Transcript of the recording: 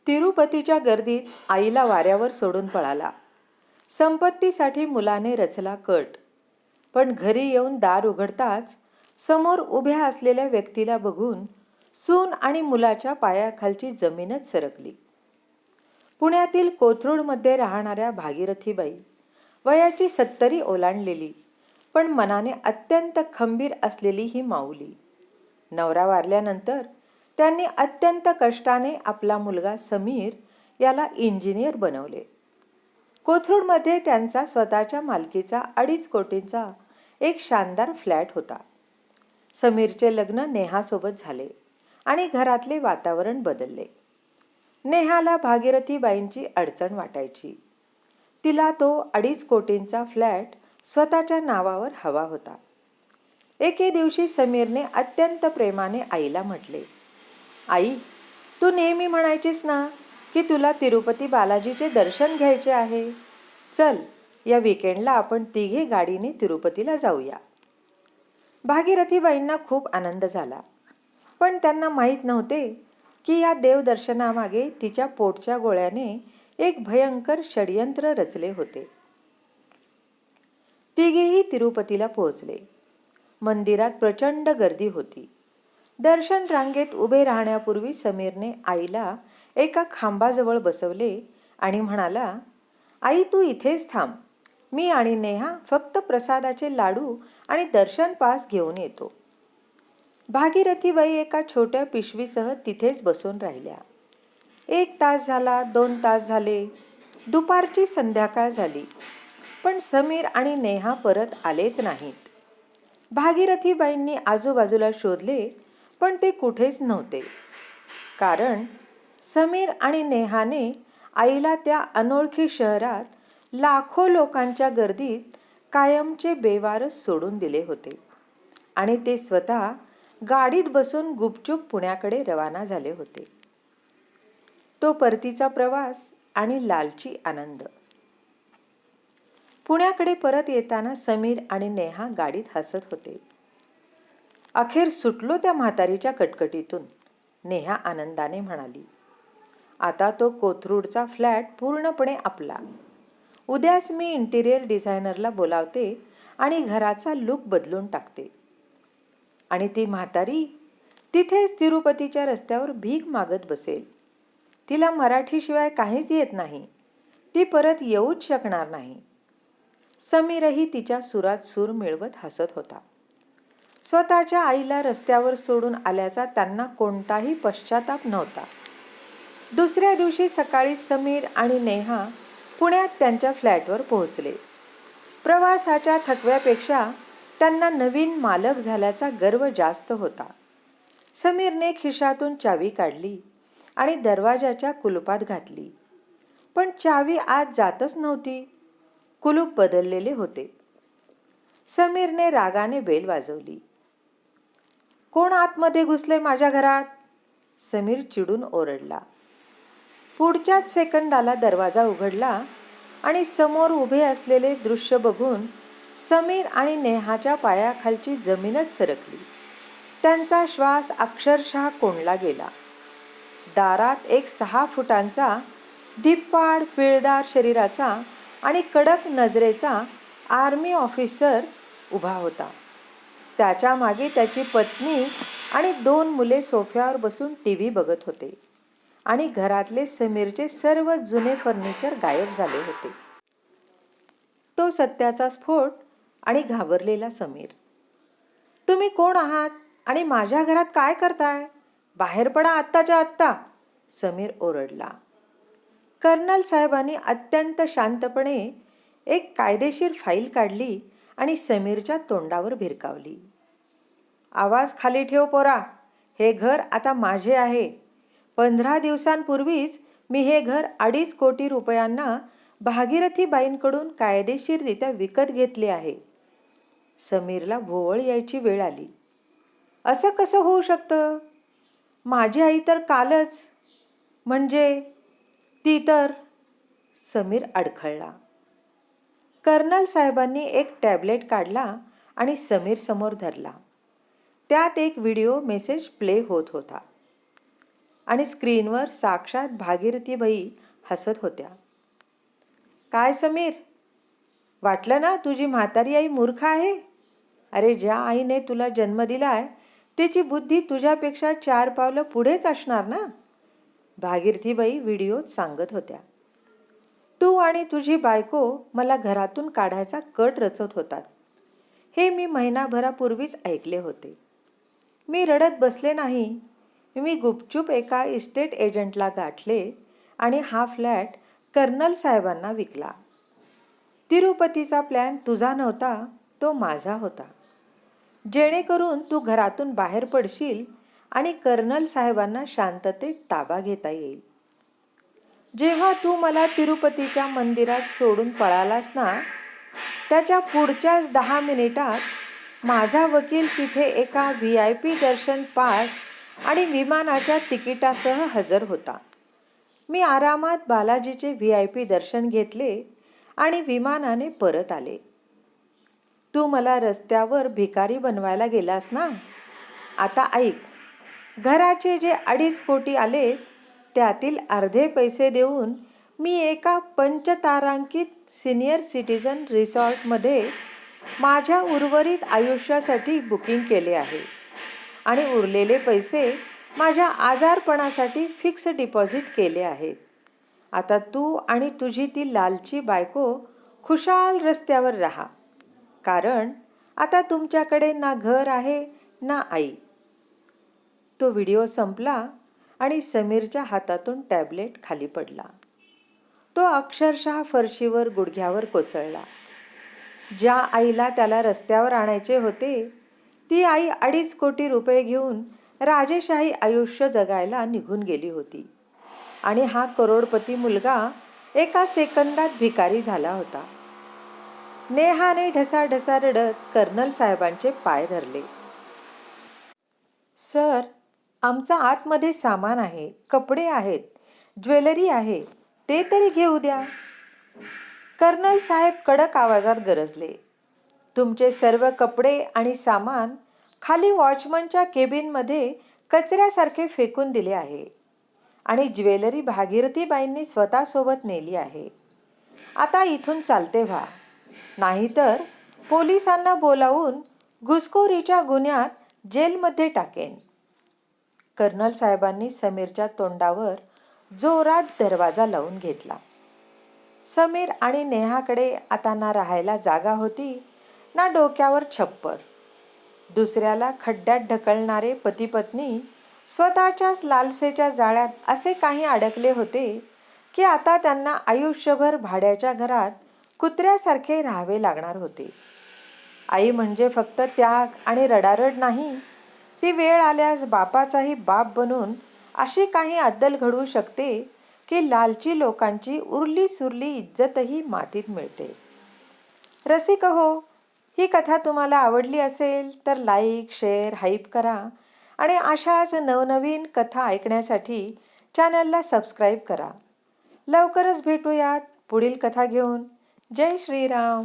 तिरुपतीच्या गर्दीत आईला वाऱ्यावर सोडून पळाला. संपत्तीसाठी मुलाने रचला कट. पण घरी येऊन दार उघडताच समोर उभ्या असलेल्या व्यक्तीला बघून सून आणि मुलाच्या पायाखालची जमीनच सरकली. पुण्यातील कोथरूडमध्ये राहणाऱ्या भागीरथीबाई, वयाची 70 ओलांडलेली पण मनाने अत्यंत खंबीर असलेली ही माऊली. नवरा वारल्यानंतर त्यांनी अत्यंत कष्टाने आपला मुलगा समीर याला इंजिनियर बनवले. कोथरूडमध्ये त्यांचा स्वतःच्या मालकीचा 2.5 कोटींचा एक शानदार फ्लॅट होता. समीरचे लग्न नेहासोबत झाले आणि घरातले वातावरण बदलले. नेहाला भागीरथीबाईंची अडचण वाटायची. तिला तो 2.5 कोटींचा फ्लॅट स्वतःच्या नावावर हवा होता. एके दिवशी समीरने अत्यंत प्रेमाने आईला म्हटले, आई, तू नेहमी म्हणायचीस ना की तुला तिरुपती बालाजीचे दर्शन घ्यायचे आहे. चल, या विकेंडला आपण तिघे गाडीने तिरुपतीला जाऊया. भागीरथीबाईंना खूप आनंद झाला, पण त्यांना माहीत नव्हते की या देवदर्शनामागे तिच्या पोटच्या गोळ्याने एक भयंकर षडयंत्र रचले होते. तिघेही तिरुपतीला पोहोचले. मंदिरात प्रचंड गर्दी होती. दर्शन रांगेत उभे राहण्यापूर्वी समीरने आईला एका खांबाजवळ बसवले आणि म्हणाला, आई, तू इथेच थांब. मी आणि नेहा फक्त प्रसादाचे लाडू आणि दर्शन पास घेऊन येतो. भागीरथीबाई एका छोट्या पिशवीसह तिथेच बसून राहिल्या. 1 तास झाला, 2 तास झाले, दुपारची संध्याकाळ झाली, पण समीर आणि नेहा परत आलेच नाहीत. भागीरथीबाईंनी आजूबाजूला शोधले, पण ते कुठेच नव्हते. कारण समीर आणि नेहाने आईला त्या अनोळखी शहरात लाखो लोकांच्या गर्दीत कायमचे बेवारस सोडून दिले होते आणि ते स्वतः गाडीत बसून गुपचूप पुण्याकडे रवाना झाले होते. तो परतीचा प्रवास आणि लालची आनंद. पुण्याकडे परत येताना समीर आणि नेहा गाडीत हसत होते. अखेर सुटलो त्या म्हातारीच्या कटकटीतून, नेहा आनंदाने म्हणाली. आता तो कोथरूडचा फ्लॅट पूर्णपणे आपला. उद्याच मी इंटिरियर डिझायनरला बोलावते आणि घराचा लुक बदलून टाकते. आणि ती म्हातारी तिथेच तिरुपतीच्या रस्त्यावर भीक मागत बसेल. तिला मराठीशिवाय काहीच येत नाही. ती परत येऊच शकणार नाही. समीरही तिच्या सुरात सूर मिळवत हसत होता. स्वतःच्या आईला रस्त्यावर सोडून आल्याचा त्यांना कोणताही पश्चाताप नव्हता. दुसऱ्या दिवशी सकाळी समीर आणि नेहा पुण्यात त्यांच्या फ्लॅटवर पोहोचले. प्रवासाच्या थकव्यापेक्षा त्यांना नवीन मालक झाल्याचा गर्व जास्त होता. समीरने खिशातून चावी काढली आणि दरवाजाच्या कुलुपात घातली, पण चावी आत जातच नव्हती. कुलूप बदललेले होते. समीरने रागाने बेल वाजवली. कोण आतमध्ये घुसले माझ्या घरात? समीर चिडून ओरडला. पुढच्याच सेकंदाला दरवाजा उघडला आणि समोर उभे असलेले दृश्य बघून समीर आणि नेहाच्या पायाखालची जमीनच सरकली. त्यांचा श्वास अक्षरशः कोंडला गेला. दारात एक 6 फुटांचा, धिप्पाड पिळदार शरीराचा आणि कडक नजरेचा आर्मी ऑफिसर उभा होता. त्याच्या मागे त्याची पत्नी आणि 2 मुले सोफ्यावर बसून टीव्ही बघत होते आणि घरातले समीरचे सर्व जुने फर्निचर गायब झाले होते. तो सत्याचा स्फोट आणि घाबरलेला समीर. तुम्ही कोण आहात आणि माझ्या घरात काय करताय? बाहेर पडा आत्ताच्या आत्ता, समीर ओरडला. कर्नल साहेबांनी अत्यंत शांतपणे एक कायदेशीर फाईल काढली आणि समीरच्या तोंडावर भिरकावली. आवाज खाली ठेव पोरा. हे घर आता माझे आहे. 15 दिवसांपूर्वीच मी हे घर 2.5 कोटी रुपयांना भागीरथीबाईंकडून कायदेशीररित्या विकत घेतले आहे. समीरला भोवळ यायची वेळ आली. असं कसं होऊ शकतं? माझी आई तर कालच, म्हणजे ती तर, समीर अडखळला. कर्नल साहेबांनी एक टॅबलेट काढला आणि समीर समोर धरला. त्यात एक व्हिडिओ मेसेज प्ले होत होता. आणि स्क्रीनवर साक्षात भागीरथीबाई हसत होत्या. काय समीर, वाटलं ना तुझी म्हातारी आई मूर्ख आहे? अरे, ज्या आईने तुला जन्म दिलाय तिची बुद्धी तुझ्यापेक्षा 4 पावलं पुढेच असणार ना, भागीरथीबाई व्हिडिओत सांगत होत्या. तू आणि तुझी बायको मला घरातून काढायचा कट रचत होतात हे मी महिनाभरापूर्वीच ऐकले होते. मी रडत बसले नाही. मी गुपचूप एका इस्टेट एजंटला गाठले आणि हा फ्लॅट कर्नल साहेबांना विकला. तिरुपतीचा प्लॅन तुझा नव्हता, तो माझा होता. जेणेकरून तू घरातून बाहेर पडशील आणि कर्नल साहेबांना शांततेत ताबा घेता येईल. जेव्हा तू मला तिरुपतीच्या मंदिरात सोडून पळालास ना, त्याच्या पुढच्याच 10 मिनिटात माझा वकील तिथे एका VIP दर्शन पास आणि विमानाच्या तिकिटासह हजर होता. मी आरामात बालाजीचे VIP दर्शन घेतले आणि विमानाने परत आले. तू मला रस्त्यावर भिकारी बनवायला गेलास ना. आता ऐक, घराचे जे 2.5 कोटी आले त्यातील अर्धे पैसे देऊन मी एका पंचतारांकित सिनियर सिटीजन रिसॉर्टमध्ये माझ्या उर्वरित आयुष्यासाठी बुकिंग केले आहे आणि उरलेले पैसे माझ्या आजारपणासाठी फिक्स डिपॉझिट केले आहेत. आता तू आणि तुझी ती लालची बायको खुशाल रस्त्यावर राहा, कारण आता तुमच्याकडे ना घर आहे ना आई. तो व्हिडिओ संपला आणि समीरच्या हातातून टॅबलेट खाली पडला. तो अक्षरशः फरशीवर गुडघ्यावर कोसळला. ज्या आईला त्याला रस्त्यावर आणायचे होते ती आई 2.5 कोटी रुपये घेऊन राजेशाही आयुष्य जगायला निघून गेली होती आणि हा करोडपती मुलगा एका सेकंदात भिकारी झाला होता. नेहाने ढसाढसा रडत कर्नल साहेबांचे पाय धरले. सर, आमचं आतमध्ये सामान आहे, कपडे आहेत, ज्वेलरी आहे, ते तरी घेऊ द्या. कर्नल साहेब कडक आवाजात गरजले. तुमचे सर्व कपडे आणि सामान खाली वॉचमनच्या केबिनमध्ये कचऱ्यासारखे फेकून दिले आहे आणि ज्वेलरी भागीरथीबाईंनी स्वतःसोबत नेली आहे. आता इथून चालते व्हा, नाहीतर पोलिसांना बोलावून घुसखोरीच्या गुन्ह्यात जेलमध्ये टाकेन. कर्नल साहेबांनी समीरच्या तोंडावर जोरात दरवाजा लावून घेतला. समीर आणि नेहाकडे आता ना राहायला जागा होती ना डोक्यावर छप्पर. दुसऱ्याला खड्ड्यात ढकलणारे पती पत्नी स्वतःच्याच लालसेच्या जाळ्यात असे काही अडकले होते की आता त्यांना आयुष्यभर भाड्याच्या घरात कुत्र्यासारखे राहावे लागणार होते. आई म्हणजे फक्त त्याग आणि रडारड नाही, ती वेळ आल्यास बापाचाही बाप बनून अशी काही अद्दल घडवू शकते की लालची लोकांची उरली सुरली इज्जतही मातीत मिळते. रसिक हो, ही कथा तुम्हाला आवडली असेल तर लाईक, शेअर, हाईप करा आणि अशाच नवनवीन कथा ऐकण्यासाठी चॅनलला सबस्क्राईब करा. लवकरच भेटूयात पुढील कथा घेऊन. जय श्रीराम.